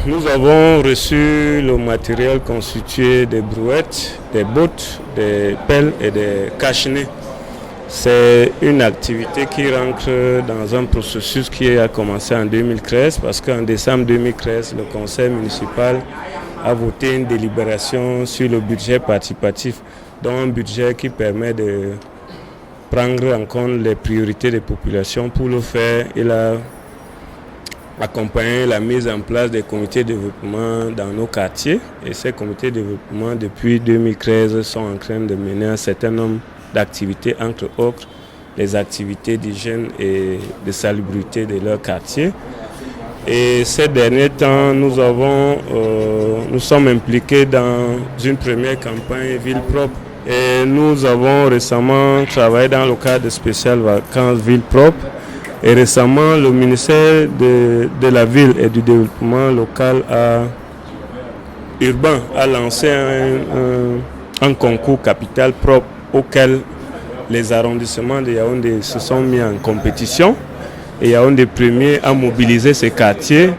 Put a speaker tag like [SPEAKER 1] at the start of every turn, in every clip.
[SPEAKER 1] nous avons reçu le matériel constitué des brouettes, des bottes, des pelles et des cache-nez. C'est une activité qui rentre dans un processus qui a commencé en 2013 parce qu'en décembre 2013, le conseil municipal a voté une délibération sur le budget participatif, donc un budget qui permet de prendre en compte les priorités des populations. Pour le faire, il a accompagné la mise en place des comités de développement dans nos quartiers. Et ces comités de développement, depuis 2013, sont en train de mener un certain nombre d'activités, entre autres les activités d'hygiène et de salubrité de leur quartier. Et ces derniers temps, nous sommes impliqués dans une première campagne Ville propre. Et nous avons récemment travaillé dans le cadre de spécial vacances Ville propre. Et récemment, le ministère de la Ville et du Développement local urbain a lancé un concours capital propre auquel les arrondissements de Yaoundé se sont mis en compétition. Et Yaoundé Premier a mobilisé ces quartiers.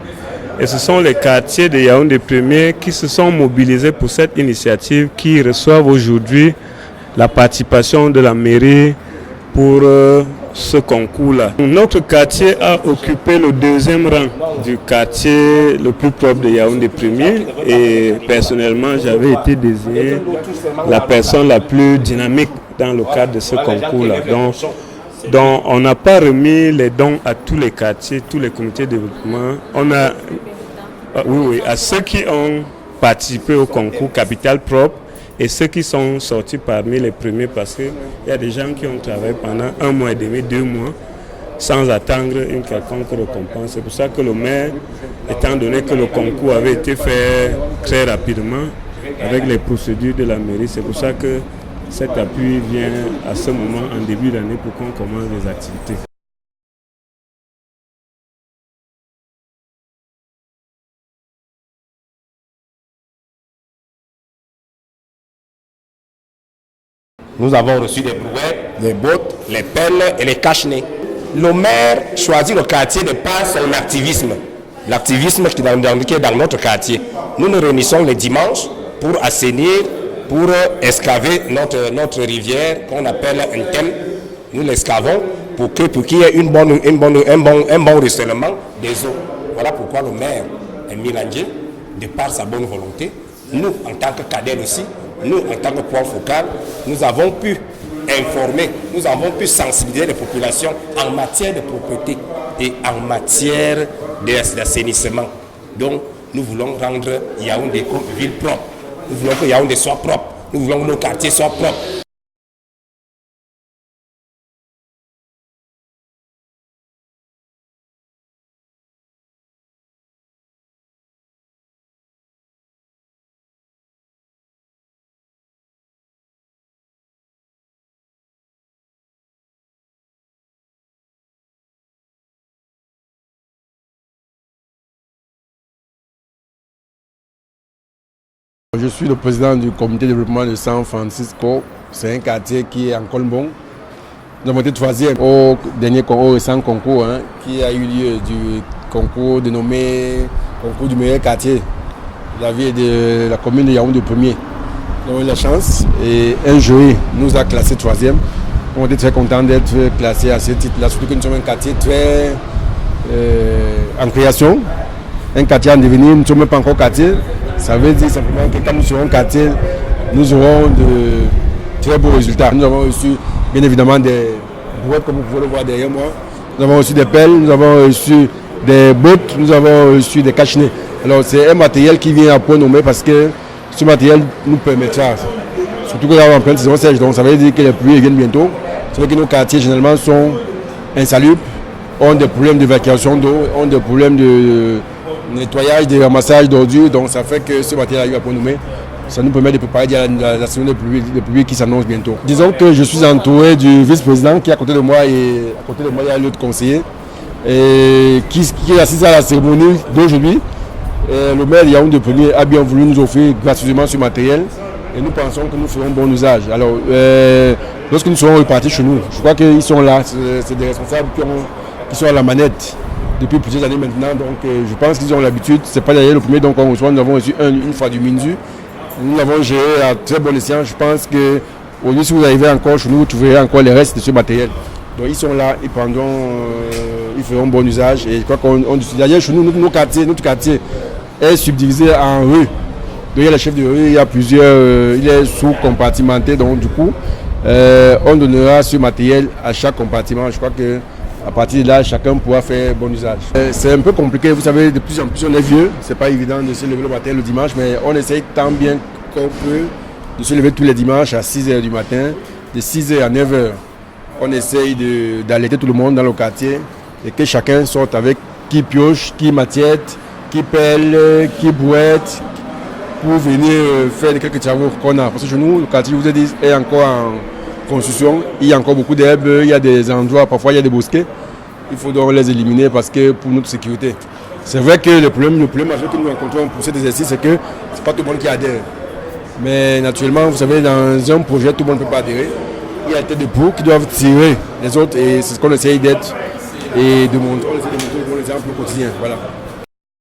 [SPEAKER 1] Et ce sont les quartiers de Yaoundé Premier qui se sont mobilisés pour cette initiative, qui reçoivent aujourd'hui la participation de la mairie pour ce concours-là. Notre quartier a occupé le deuxième rang du quartier le plus propre de Yaoundé Premier. Et personnellement, j'avais été désigné la personne la plus dynamique dans le cadre de ce concours-là. Donc on n'a pas remis les dons à tous les quartiers, tous les comités de développement. On a, à ceux qui ont participé au concours Capital Propre et ceux qui sont sortis parmi les premiers, parce qu'il y a des gens qui ont travaillé pendant 1 mois et demi, 2 mois, sans attendre une quelconque récompense. C'est pour ça que le maire, étant donné que le concours avait été fait très rapidement, avec les procédures de la mairie, c'est pour ça que cet appui vient à ce moment, en début d'année, pour qu'on commence les activités.
[SPEAKER 2] Nous avons reçu des brouettes, les bottes, les pelles et les cache-nez. Le maire choisit le quartier de par son activisme. L'activisme qui est dans notre quartier. Nous nous réunissons les dimanches pour assainir, pour excaver notre rivière qu'on appelle un thème. Nous l'excavons pour qu'il y ait un bon ruissellement des eaux. Voilà pourquoi le maire est Mirandje, de par sa bonne volonté. Nous, en tant que cadre aussi, nous, en tant que point focal, nous avons pu informer, nous avons pu sensibiliser les populations en matière de propreté et en matière d'assainissement. Donc, nous voulons rendre Yaoundé comme ville propre. Nous voulons que Yaoundé soit propre. Nous voulons que nos quartiers soient propres.
[SPEAKER 3] Je suis le président du comité de développement de San Francisco. C'est un quartier qui est en Colbon. Nous avons été 3e au dernier récent concours qui a eu lieu du concours dénommé concours du meilleur quartier de la ville de la commune de Yaoundé Premier. Nous avons eu la chance et un jury nous a classé 3e. On était très contents d'être classés à ce titre-là, surtout que nous sommes un quartier très en création, un quartier en devenir. Nous ne sommes pas encore quartier. Ça veut dire simplement que quand nous serons quartier, nous aurons de très beaux résultats. Nous avons reçu bien évidemment des brouettes comme vous pouvez le voir derrière moi. Nous avons reçu des pelles, nous avons reçu des bottes, nous avons reçu des cache-nez. Alors c'est un matériel qui vient à point nommé parce que ce matériel nous permettra, surtout que nous avons en pleine saison sèche, donc ça veut dire que les pluies viennent bientôt. C'est vrai que nos quartiers généralement sont insalubres, ont des problèmes d'évacuation d'eau, ont des problèmes de nettoyage, de ramassage d'ordures, donc ça fait que ce matériel a pour nous, ça nous permet de préparer la saison de pluie qui s'annonce bientôt. Disons que je suis entouré du vice-président qui est à côté de moi et à côté de moi il y a l'autre conseiller et qui est assis à la cérémonie d'aujourd'hui. Le maire de Yaoundé Premier a bien voulu nous offrir gracieusement ce matériel et nous pensons que nous ferons bon usage. Alors lorsque nous serons repartis chez nous, je crois qu'ils sont là, c'est des responsables qui sont à la manette depuis plusieurs années maintenant. Donc je pense qu'ils ont l'habitude. Ce n'est pas d'ailleurs le premier donc on reçoit. Nous avons reçu une fois du MINZU. Nous l'avons géré à très bon escient. Je pense que aujourd'hui, si vous arrivez encore chez nous, vous trouverez encore les restes de ce matériel. Donc ils sont là, ils prendront, ils feront bon usage. Et je crois qu'on d'ailleurs chez nous, notre quartier est subdivisé en rues. Donc il y a le chef de rue, il y a plusieurs, il est sous-compartimenté. Donc du coup, on donnera ce matériel à chaque compartiment. Je crois que à partir de là, chacun pourra faire bon usage. C'est un peu compliqué, vous savez, de plus en plus on est vieux. C'est pas évident de se lever le matin le dimanche, mais on essaye tant bien qu'on peut de se lever tous les dimanches à 6h du matin, de 6h à 9h. On essaye d'alerter tout le monde dans le quartier et que chacun sorte avec qui pioche, qui matiette, qui pelle, qui brouette pour venir faire les quelques travaux qu'on a. Parce que chez nous, le quartier, je vous ai dit, est encore en construction. Il y a encore beaucoup d'herbes, il y a des endroits, parfois il y a des bosquets. Il faut donc les éliminer parce que pour notre sécurité. C'est vrai que le problème majeur que nous rencontrons pour cet exercice, c'est que ce n'est pas tout le monde qui adhère. Mais naturellement, vous savez, dans un projet, tout le monde ne peut pas adhérer. Il y a des têtes de proue qui doivent tirer les autres et c'est ce qu'on essaye d'être et de montrer, on essaie de montrer l'exemple au quotidien. Voilà.